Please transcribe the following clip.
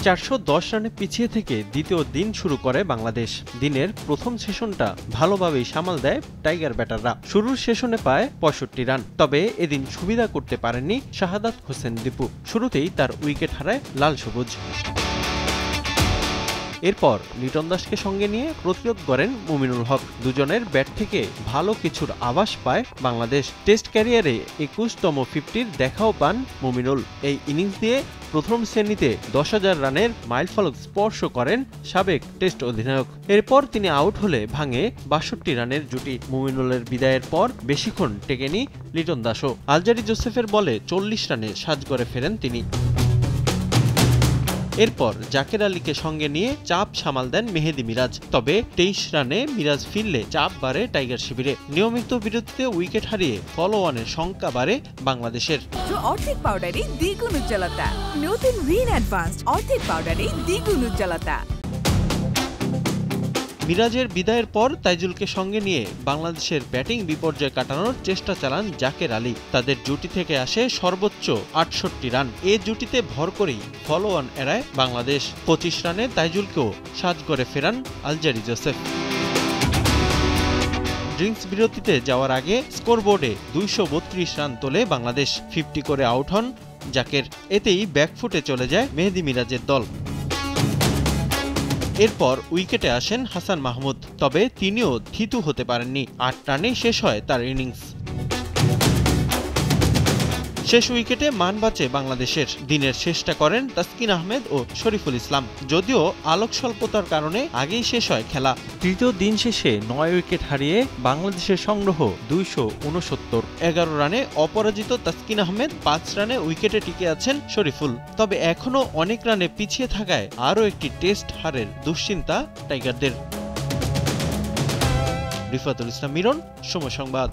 410 রানে পিছিয়ে থেকে দ্বিতীয় দিন শুরু করে বাংলাদেশ। দিনের প্রথম সেশনটা ভালোভাবেই সামাল দেয় টাইগার ব্যাটাররা। শুরুর সেশনে পায় 65 রান। তবে এদিন সুবিধা করতে পারেননি শাহাদাত হোসেন দীপু। শুরুতেই তার উইকেট হারায় লাল সবুজ। এরপর লিটন দাসকে সঙ্গে নিয়ে প্রতিরোধ করেন মুমিনুল হক। দুজনের ব্যাট থেকে ভালো কিছুর আভাস পায় বাংলাদেশ। টেস্ট ক্যারিয়ারে 21তম 50-র দেখাও পান মুমিনুল। এই ইনিংস দিয়ে প্রথম শ্রেণীতে 10,000 রানের মাইলফলক স্পর্শ করেন সাবেক টেস্ট অধিনায়ক। এরপর তিনি আউট হলে ভাঙে 62 রানের জুটি। মুমিনুলের বিদায়ের পর বেশিক্ষণ টেকেনি লিটন দাসও। আলজারি জোসেফের বলে 40 রানে সাজঘরে ফেরেন তিনি। এরপর জাকের আলীকে সঙ্গে নিয়ে চাপ সামাল দেন মেহেদী মিরাজ। তবে 23 রানে মিরাজ ফিরলে চাপ বাড়ে টাইগার শিবিরে। নিয়মিত বিরতিতে উইকেট হারিয়ে ফলো-অনের সংখ্যা বাড়ে বাংলাদেশের। অর্ধেক পাউডারে দ্বিগুণ উজ্জ্বলতা। নতুন রিন অ্যাডভান্সড অর্ধেক পাউডারে দ্বিগুণ উজ্জ্বলতা। মিরাজের বিদায়ের পর তাইজুলকে সঙ্গে নিয়ে বাংলাদেশের ব্যাটিং বিপর্যয় কাটানোর চেষ্টা চালান জাকের আলী। তাদের জুটি থেকে আসে সর্বোচ্চ 68 রান। এ জুটিতে ভর করেই ফলো-অন এড়ায় বাংলাদেশ। 25 রানে তাইজুলকেও সাজঘরে ফেরান আলজারি জোসেফ। ড্রিঙ্কস বিরতিতে যাওয়ার আগে স্কোরবোর্ডে 232 রান তোলে বাংলাদেশ। 50 করে আউট হন জাকের। এতেই ব্যাকফুটে চলে যায় মেহেদী মিরাজের দল। এরপর উইকেটে আসেন হাসান মাহমুদ। তবে তিনিও থিতু হতে পারেননি। 8 রানেই শেষ হয় তার ইনিংস। শেষ উইকেটে মান বাঁচে বাংলাদেশের। দিনের শেষটা করেন তাসকিন আহমেদ ও শরীফুল ইসলাম। যদিও আলোক স্বল্পতার কারণে আগেই শেষ হয় খেলা। তৃতীয় দিন শেষে 9 উইকেট হারিয়ে বাংলাদেশের সংগ্রহ 269। 11 রানে অপরাজিত তাসকিন আহমেদ, 5 রানে উইকেটে টিকে আছেন শরীফুল। তবে এখনও অনেক রানে পিছিয়ে থাকায় আরও একটি টেস্ট হারের দুশ্চিন্তা টাইগারদের। রিফাতুল ইসলাম মিরন, সময় সংবাদ।